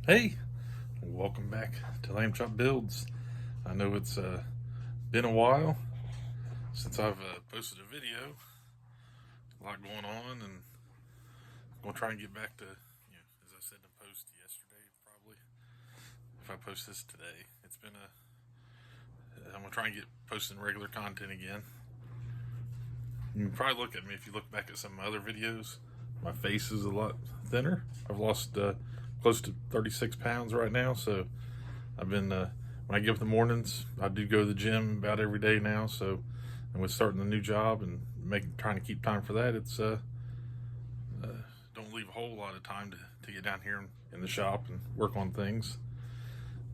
Hey, welcome back to Lamb Chop Builds. I know it's been a while since I've posted a video. A lot going on, and I'm gonna try and get back to, as I said in the post yesterday, probably if I post this today. I'm gonna try and get posting regular content again. You can probably look at me if you look back at some of my other videos. My face is a lot thinner. I've lost close to 36 pounds right now, so I've been when I get up in the mornings, I do go to the gym about every day now. So, and with starting the new job and trying to keep time for that, it's don't leave a whole lot of time to get down here in the shop and work on things.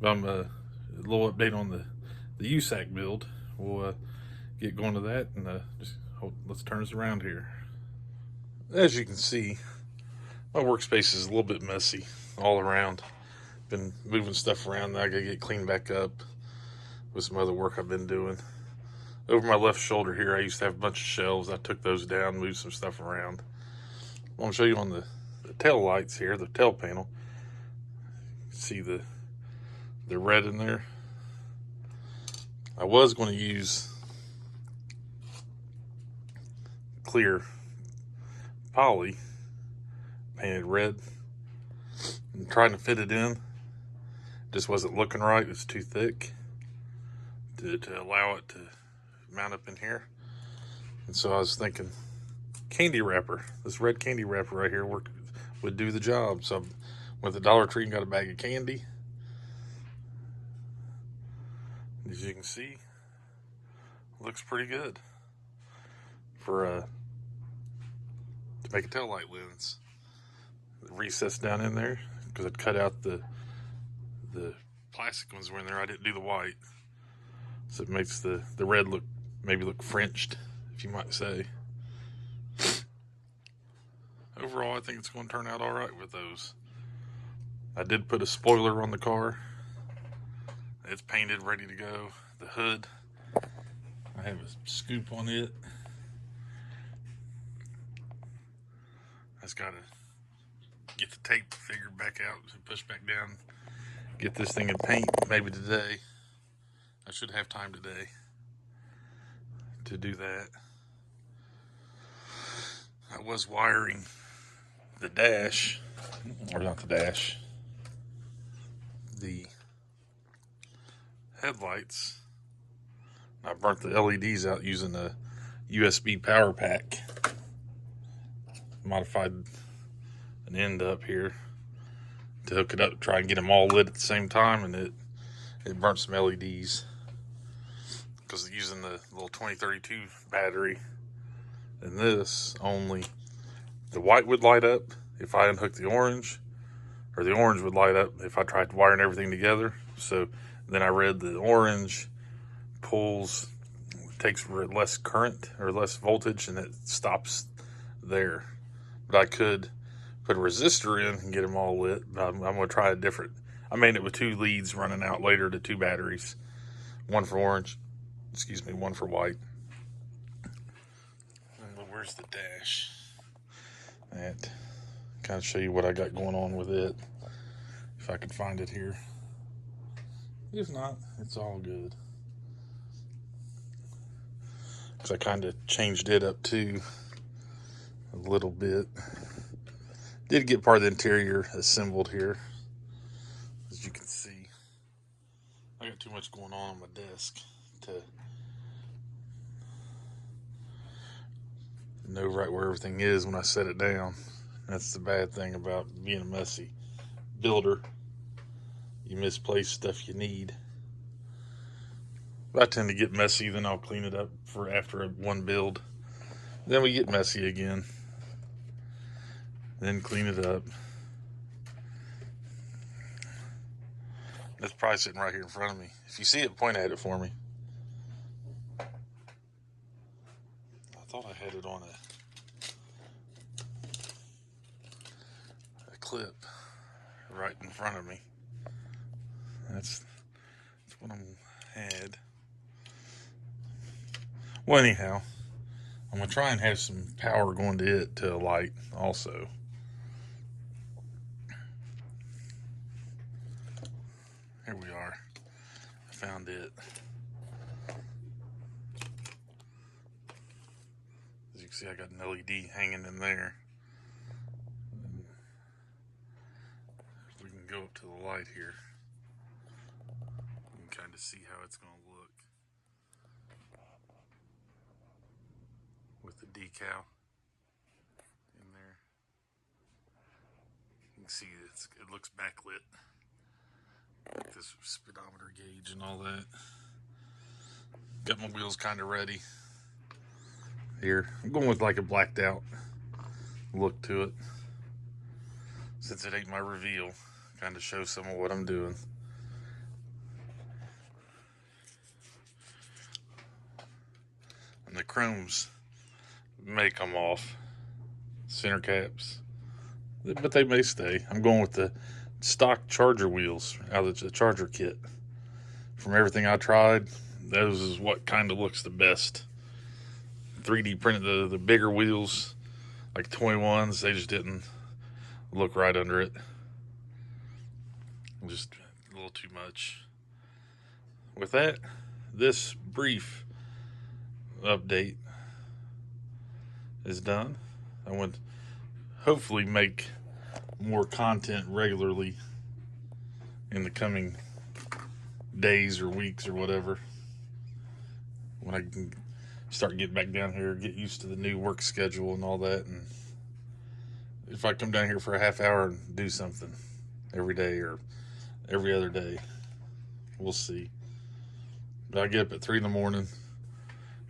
But I'm a little update on the USAC build. We'll get going to that and let's turn this around here. As you can see, my workspace is a little bit messy all around. Been moving stuff around that I gotta get cleaned back up with some other work I've been doing. Over my left shoulder here, I used to have a bunch of shelves. I took those down, moved some stuff around. I want to show you on the tail lights here, the tail panel. See the red in there? I was going to use clear poly painted red and trying to fit it in. Just wasn't looking right. It's too thick to allow it to mount up in here. And so I was thinking candy wrapper, this red candy wrapper right here would do the job. So I went to Dollar Tree and got a bag of candy. As you can see, looks pretty good for to make a tail light lens. The recess down in there because I'd cut out the plastic ones were in there. I didn't do the white, so it makes the red look Frenched, if you might say. Overall, I think it's going to turn out all right with those. I did put a spoiler on the car. It's painted, ready to go. The hood, I have a scoop on it. I just got to get the tape figured back out and push back down. Get this thing in paint maybe today. I should have time today to do that. I was wiring the dash, or not the dash, the headlights. I burnt the LEDs out using a USB power pack. Modified an end up here to hook it up, try and get them all lit at the same time, and it burnt some LEDs because using the little 2032 battery. And this only, the white would light up if I unhooked the orange, or the orange would light up if I tried wiring everything together. So then I read the orange takes less current or less voltage, and it stops there. But I could put a resistor in and get them all lit. But I'm going to try a different. I made it with 2 leads running out later to 2 batteries, one for orange, one for white. Where's the dash? That kind of show you what I got going on with it. If I could find it here. If not, it's all good. Because I kind of changed it up too a little bit. Did get part of the interior assembled here. As you can see, I got too much going on my desk to know right where everything is when I set it down. That's the bad thing about being a messy builder. You misplace stuff you need. But I tend to get messy, then I'll clean it up for after one build. Then we get messy again. Then clean it up. It's probably sitting right here in front of me. If you see it, point at it for me. I thought I had it on a clip right in front of me. That's what I had. Well, anyhow, I'm going to try and have some power going to it to light also. Here we are. I found it. As you can see, I got an LED hanging in there. And if we can go up to the light here, you can kind of see how it's going to look with the decal in there. You can see it looks backlit. Like this speedometer gauge and all that. Got my wheels kind of ready. Here, I'm going with like a blacked out look to it. Since it ain't my reveal, kind of show some of what I'm doing. And the chromes may come off, center caps, but they may stay. I'm going with the stock Charger wheels out of the Charger kit. From everything I tried, those is what kind of looks the best. 3D printed the bigger wheels, like 21s, they just didn't look right under it. Just a little too much. With that, this brief update is done. I want to hopefully make more content regularly in the coming days or weeks or whatever, when I can start getting back down here, get used to the new work schedule and all that. And if I come down here for a half hour and do something every day or every other day, we'll see. But I get up at 3 in the morning,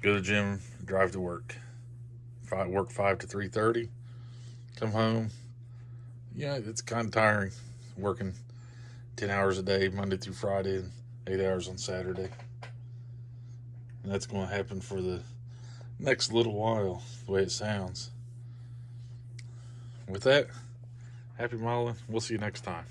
go to the gym, drive to work. Work 5 to 3:30, come home. Yeah, it's kind of tiring working 10 hours a day, Monday through Friday, and 8 hours on Saturday. And that's going to happen for the next little while, the way it sounds. With that, happy modeling. We'll see you next time.